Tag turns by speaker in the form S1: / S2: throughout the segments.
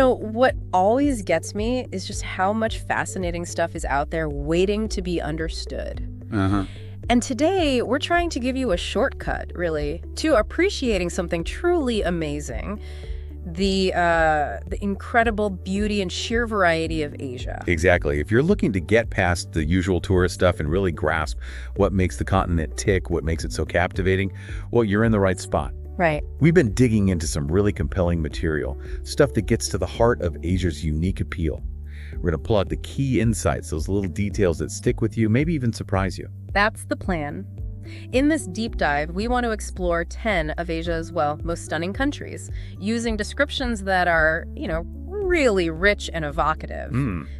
S1: What always gets me is just how much fascinating stuff is out there waiting to be understood.
S2: Uh-huh.
S1: And today, we're trying to give you a shortcut, really, to appreciating something truly amazing, the incredible beauty and sheer variety of Asia.
S2: Exactly. If you're looking to get past the usual tourist stuff and really grasp what makes the continent tick, what makes it so captivating, well, you're in the right spot.
S1: Right.
S2: We've been digging into some really compelling material, stuff that gets to the heart of Asia's unique appeal. We're going to pull out the key insights, those little details that stick with you, maybe even surprise you.
S1: That's the plan. In this deep dive, we want to explore 10 of Asia's, most stunning countries, using descriptions that are, really rich and evocative.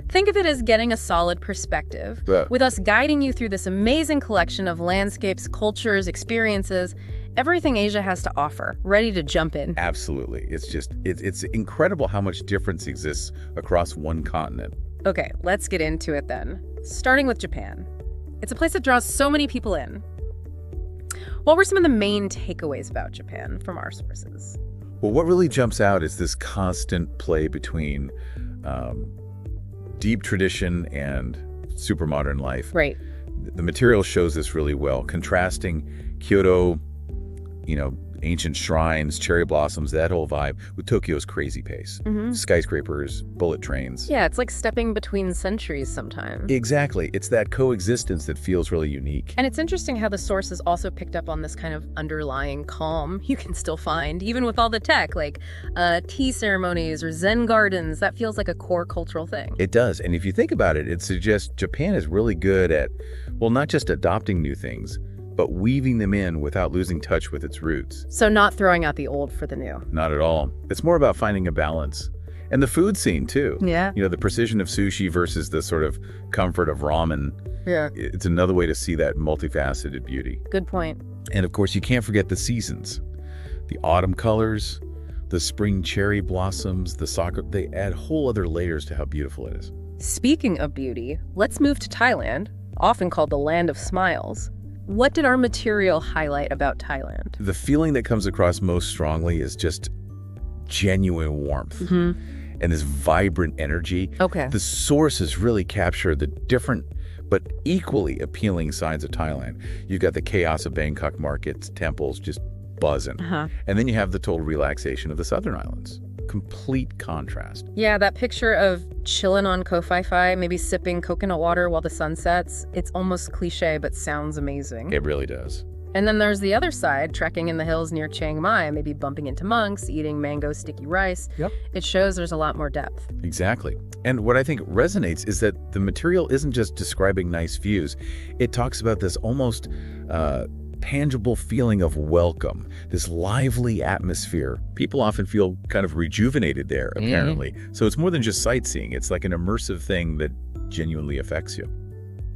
S1: Think of it as getting a solid perspective, with us guiding you through this amazing collection of landscapes, cultures, experiences, everything Asia has to offer, ready to jump in.
S2: Absolutely. It's incredible how much difference exists across one continent.
S1: Okay, let's get into it then. Starting with Japan. It's a place that draws so many people in. What were some of the main takeaways about Japan from our sources?
S2: Well, what really jumps out is this constant play between deep tradition and super modern life.
S1: Right.
S2: The material shows this really well, contrasting Kyoto, ancient shrines, cherry blossoms, that whole vibe, with Tokyo's crazy pace. Skyscrapers, bullet trains.
S1: Yeah, it's like stepping between centuries sometimes.
S2: Exactly. It's that coexistence that feels really unique.
S1: And it's interesting how the sources also picked up on this kind of underlying calm you can still find, even with all the tech, like tea ceremonies or Zen gardens. That feels like a core cultural thing.
S2: It does. And if you think about it, it suggests Japan is really good at, not just adopting new things, but weaving them in without losing touch with its roots.
S1: So not throwing out the old for the new.
S2: Not at all. It's more about finding a balance. And the food scene, too.
S1: Yeah.
S2: The precision of sushi versus the sort of comfort of ramen.
S1: Yeah.
S2: It's another way to see that multifaceted beauty.
S1: Good point.
S2: And of course, you can't forget the seasons. The autumn colors, the spring cherry blossoms, the sakura, they add whole other layers to how beautiful it is.
S1: Speaking of beauty, let's move to Thailand, often called the Land of Smiles. What did our material highlight about Thailand?
S2: The feeling that comes across most strongly is just genuine warmth and this vibrant energy.
S1: Okay.
S2: The sources really capture the different but equally appealing sides of Thailand. You've got the chaos of Bangkok markets, temples just buzzing. And then you have the total relaxation of the southern islands. Complete contrast.
S1: Yeah, that picture of chilling on Koh Phi Phi, maybe sipping coconut water while the sun sets, it's almost cliche but sounds amazing.
S2: It really does.
S1: And then there's the other side, trekking in the hills near Chiang Mai, maybe bumping into monks, eating mango sticky rice.
S2: Yep.
S1: It shows there's a lot more depth.
S2: Exactly. And what I think resonates is that the material isn't just describing nice views. It talks about this almost tangible feeling of welcome, this lively atmosphere. People often feel kind of rejuvenated there, apparently. So it's more than just sightseeing. It's like an immersive thing that genuinely affects you.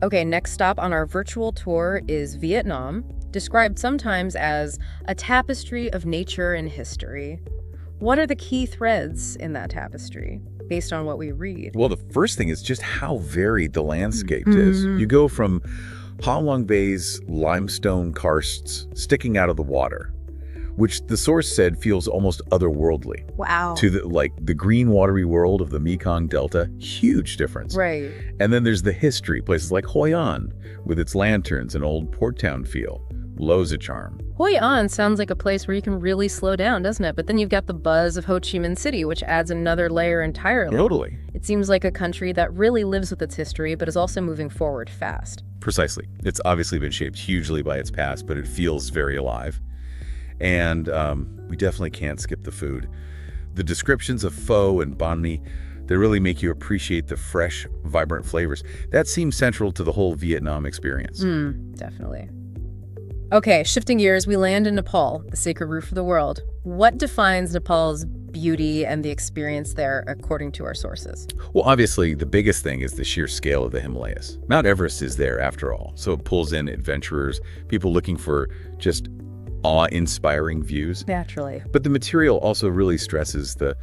S1: Okay, next stop on our virtual tour is Vietnam, described sometimes as a tapestry of nature and history. What are the key threads in that tapestry, based on what we read?
S2: Well, the first thing is just how varied the landscape is. You go from Ha Long Bay's limestone karsts sticking out of the water, which the source said feels almost otherworldly.
S1: Wow.
S2: To the green watery world of the Mekong Delta, huge difference.
S1: Right.
S2: And then there's the history, places like Hoi An with its lanterns and old port town feel. Loads of charm.
S1: Hoi An sounds like a place where you can really slow down, doesn't it? But then you've got the buzz of Ho Chi Minh City, which adds another layer entirely.
S2: Totally.
S1: It seems like a country that really lives with its history, but is also moving forward fast.
S2: Precisely. It's obviously been shaped hugely by its past, but it feels very alive. And we definitely can't skip the food. The descriptions of pho and banh mi, they really make you appreciate the fresh, vibrant flavors. That seems central to the whole Vietnam experience.
S1: Definitely. Okay, shifting gears, we land in Nepal, the sacred roof of the world. What defines Nepal's beauty and the experience there, according to our sources?
S2: Well, obviously, the biggest thing is the sheer scale of the Himalayas. Mount Everest is there, after all, so it pulls in adventurers, people looking for just awe-inspiring views.
S1: Naturally.
S2: But the material also really stresses the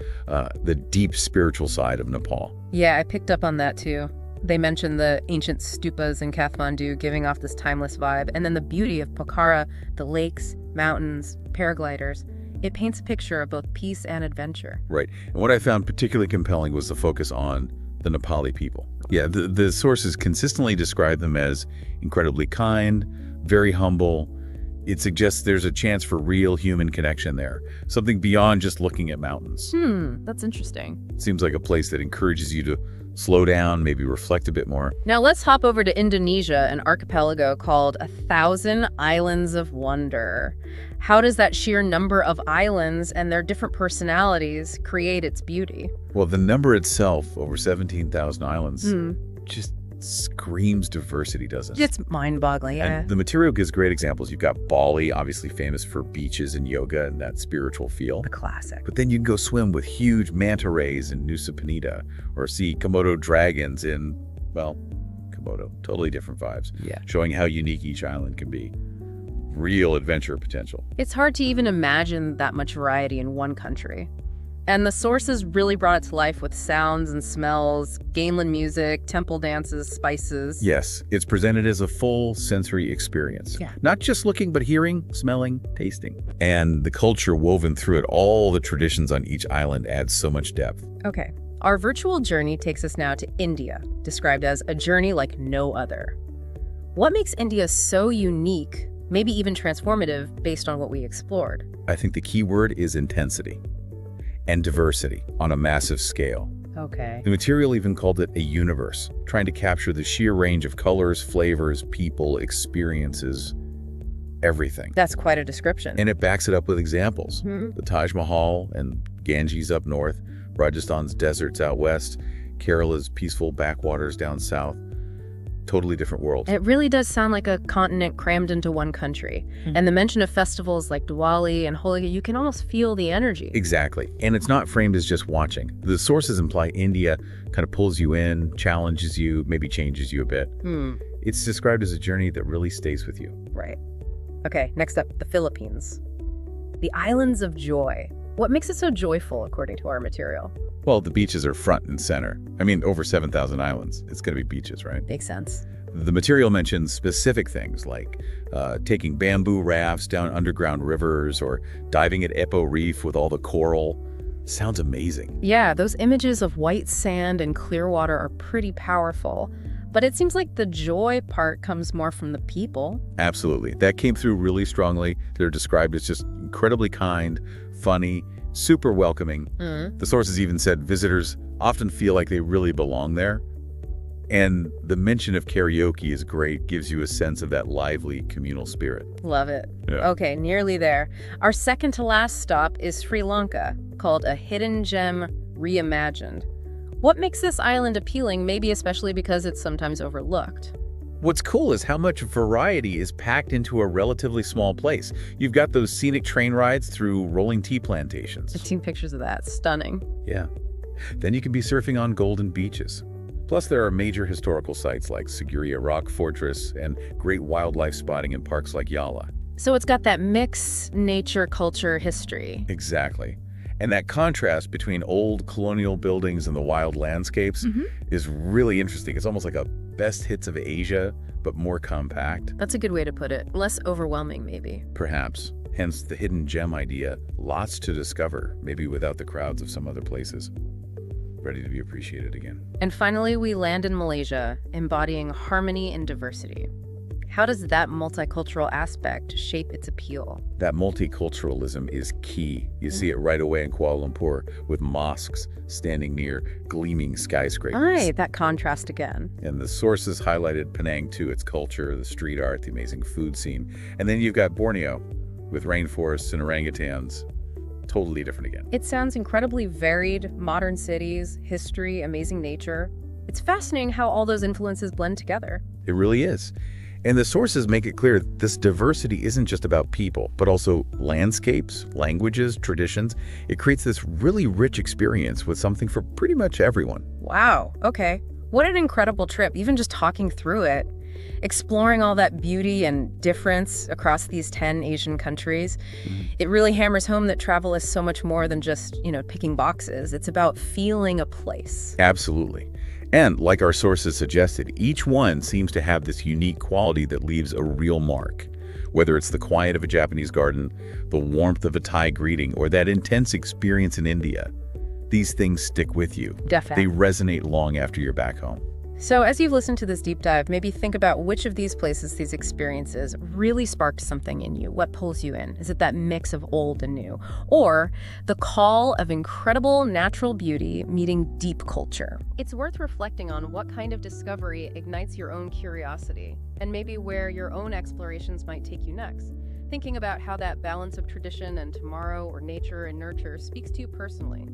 S2: deep spiritual side of Nepal.
S1: Yeah, I picked up on that too. They mentioned the ancient stupas in Kathmandu giving off this timeless vibe, and then the beauty of Pokhara, the lakes, mountains, paragliders. It paints a picture of both peace and adventure.
S2: Right. And what I found particularly compelling was the focus on the Nepali people. Yeah, the sources consistently describe them as incredibly kind, very humble. It suggests there's a chance for real human connection there, something beyond just looking at mountains.
S1: That's interesting.
S2: It seems like a place that encourages you to slow down, maybe reflect a bit more.
S1: Now let's hop over to Indonesia, an archipelago called 1,000 Islands of Wonder. How does that sheer number of islands and their different personalities create its beauty?
S2: Well, the number itself, over 17,000 islands, just screams diversity, doesn't it?
S1: It's mind-boggling, yeah.
S2: And the material gives great examples. You've got Bali, obviously famous for beaches and yoga and that spiritual feel.
S1: A classic.
S2: But then you can go swim with huge manta rays in Nusa Penida, or see Komodo dragons in, well, Komodo. Totally different vibes.
S1: Yeah.
S2: Showing how unique each island can be. Real adventure potential.
S1: It's hard to even imagine that much variety in one country. And the sources really brought it to life with sounds and smells, gamelan music, temple dances, spices.
S2: Yes, it's presented as a full sensory experience.
S1: Yeah.
S2: Not just looking, but hearing, smelling, tasting. And the culture woven through it, all the traditions on each island adds so much depth.
S1: Okay, our virtual journey takes us now to India, described as a journey like no other. What makes India so unique, maybe even transformative, based on what we explored?
S2: I think the key word is intensity and diversity on a massive scale.
S1: Okay.
S2: The material even called it a universe, trying to capture the sheer range of colors, flavors, people, experiences, everything.
S1: That's quite a description.
S2: And it backs it up with examples. The Taj Mahal and Ganges up north, Rajasthan's deserts out west, Kerala's peaceful backwaters down south. Totally different world.
S1: It really does sound like a continent crammed into one country. And the mention of festivals like Diwali and Holi, you can almost feel the energy.
S2: Exactly. And it's not framed as just watching. The sources imply India kind of pulls you in, challenges you, maybe changes you a bit. It's described as a journey that really stays with you.
S1: Right. Okay, next up, the Philippines. The Islands of Joy. What makes it so joyful, according to our material?
S2: Well, the beaches are front and center. I mean, over 7,000 islands. It's going to be beaches, right?
S1: Makes sense.
S2: The material mentions specific things like taking bamboo rafts down underground rivers or diving at Epo Reef with all the coral. Sounds amazing.
S1: Yeah, those images of white sand and clear water are pretty powerful. But it seems like the joy part comes more from the people.
S2: Absolutely. That came through really strongly. They're described as just incredibly kind, funny, super welcoming. The sources even said visitors often feel like they really belong there. And the mention of karaoke is great, gives you a sense of that lively communal spirit.
S1: Love it.
S2: Yeah.
S1: Okay, nearly there. Our second to last stop is Sri Lanka, called a hidden gem reimagined. What makes this island appealing, maybe especially because it's sometimes overlooked?
S2: What's cool is how much variety is packed into a relatively small place. You've got those scenic train rides through rolling tea plantations.
S1: I've seen pictures of that. Stunning.
S2: Yeah. Then you can be surfing on golden beaches. Plus, there are major historical sites like Sigiriya Rock Fortress and great wildlife spotting in parks like Yala.
S1: So it's got that mix nature, culture, history.
S2: Exactly. And that contrast between old colonial buildings and the wild landscapes is really interesting. It's almost like a best hits of Asia, but more compact.
S1: That's a good way to put it. Less overwhelming, maybe.
S2: Perhaps. Hence the hidden gem idea. Lots to discover, maybe without the crowds of some other places. Ready to be appreciated again.
S1: And finally, we land in Malaysia, embodying harmony and diversity. How does that multicultural aspect shape its appeal?
S2: That multiculturalism is key. You see it right away in Kuala Lumpur with mosques standing near gleaming skyscrapers.
S1: Right, that contrast again.
S2: And the sources highlighted Penang too, its culture, the street art, the amazing food scene. And then you've got Borneo with rainforests and orangutans. Totally different again.
S1: It sounds incredibly varied, modern cities, history, amazing nature. It's fascinating how all those influences blend together.
S2: It really is. And the sources make it clear this diversity isn't just about people, but also landscapes, languages, traditions. It creates this really rich experience with something for pretty much everyone.
S1: Wow, okay. What an incredible trip, even just talking through it. Exploring all that beauty and difference across these 10 Asian countries. It really hammers home that travel is so much more than just, picking boxes. It's about feeling a place.
S2: Absolutely. And like our sources suggested, each one seems to have this unique quality that leaves a real mark. Whether it's the quiet of a Japanese garden, the warmth of a Thai greeting, or that intense experience in India, these things stick with you.
S1: Definitely.
S2: They resonate long after you're back home.
S1: So as you've listened to this deep dive, maybe think about which of these places, these experiences, really sparked something in you. What pulls you in? Is it that mix of old and new? Or the call of incredible natural beauty meeting deep culture? It's worth reflecting on what kind of discovery ignites your own curiosity, and maybe where your own explorations might take you next. Thinking about how that balance of tradition and tomorrow, or nature and nurture, speaks to you personally.